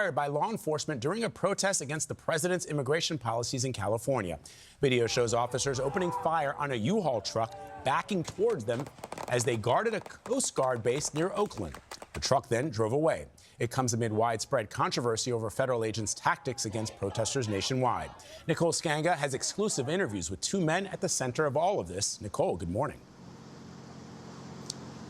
fired by law enforcement during a protest against the president's immigration policies in California. Video shows officers opening fire on a U-Haul truck, backing towards them as they guarded a Coast Guard base near Oakland. The truck then drove away. It comes amid widespread controversy over federal agents' tactics against protesters nationwide. Nicole Skanga has exclusive interviews with two men at the center of all of this. Nicole, good morning.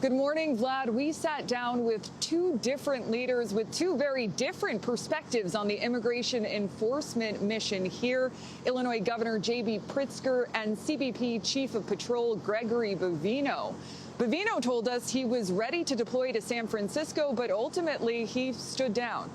Good morning, Vlad. We sat down with two different leaders with two very different perspectives on the immigration enforcement mission here. Illinois Governor J.B. Pritzker and CBP Chief of Patrol Gregory Bovino. Bovino told us he was ready to deploy to San Francisco, but ultimately he stood down.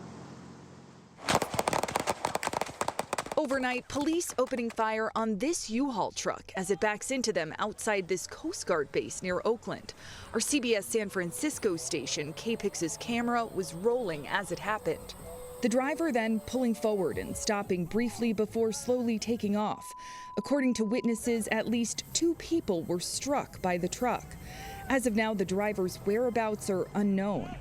Overnight, police opening fire on this U-Haul truck as it backs into them outside this Coast Guard base near Oakland. Our CBS San Francisco station, KPIX's camera, was rolling as it happened. The driver then pulling forward and stopping briefly before slowly taking off. According to witnesses, at least two people were struck by the truck. As of now, the driver's whereabouts are unknown.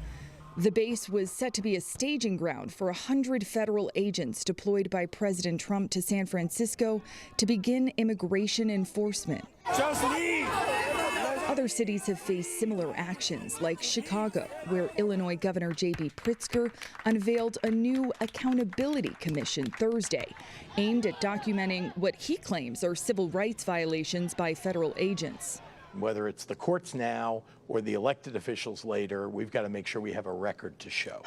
The base was set to be a staging ground for 100 federal agents deployed by President Trump to San Francisco to begin immigration enforcement. Just leave! Other cities have faced similar actions, like Chicago, where Illinois Governor J.B. Pritzker unveiled a new accountability commission Thursday, aimed at documenting what he claims are civil rights violations by federal agents. Whether it's the courts now or the elected officials later, we've got to make sure we have a record to show.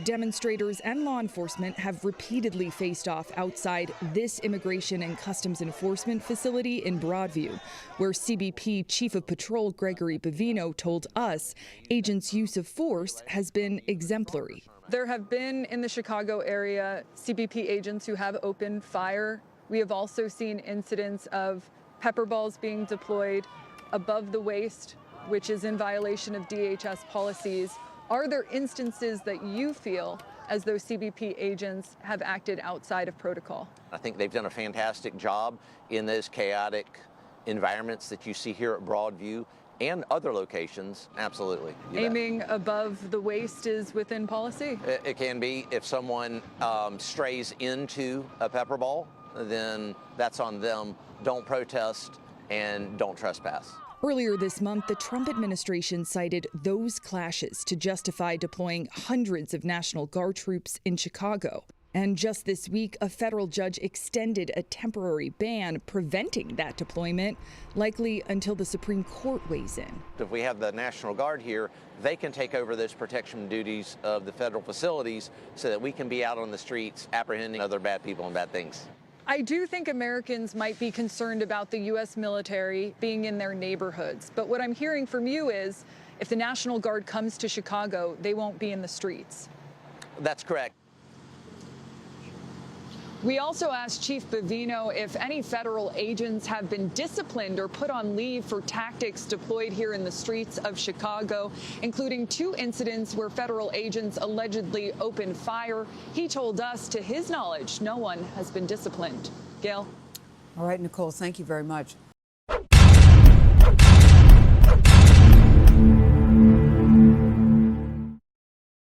Demonstrators and law enforcement have repeatedly faced off outside this Immigration and Customs Enforcement facility in Broadview, where CBP Chief of Patrol Gregory Bovino told us agents' use of force has been exemplary. There have been in the Chicago area CBP agents who have opened fire. We have also seen incidents of pepper balls being deployed above the waist, which is in violation of DHS policies. Are there instances that you feel as though CBP agents have acted outside of protocol? I think they've done a fantastic job in those chaotic environments that you see here at Broadview and other locations. Absolutely. Aiming above the waist is within policy? It can be. If someone strays into a pepper ball, then that's on them. Don't protest and don't trespass. Earlier this month, the Trump administration cited those clashes to justify deploying hundreds of National Guard troops in Chicago. And just this week, a federal judge extended a temporary ban preventing that deployment, likely until the Supreme Court weighs in. If we have the National Guard here, they can take over those protection duties of the federal facilities so that we can be out on the streets apprehending other bad people and bad things. I do think Americans might be concerned about the U.S. military being in their neighborhoods. But what I'm hearing from you is if the National Guard comes to Chicago, they won't be in the streets. That's correct. We also asked Chief Bovino if any federal agents have been disciplined or put on leave for tactics deployed here in the streets of Chicago, including two incidents where federal agents allegedly opened fire. He told us, to his knowledge, no one has been disciplined. Gail? All right, Nicole, thank you very much.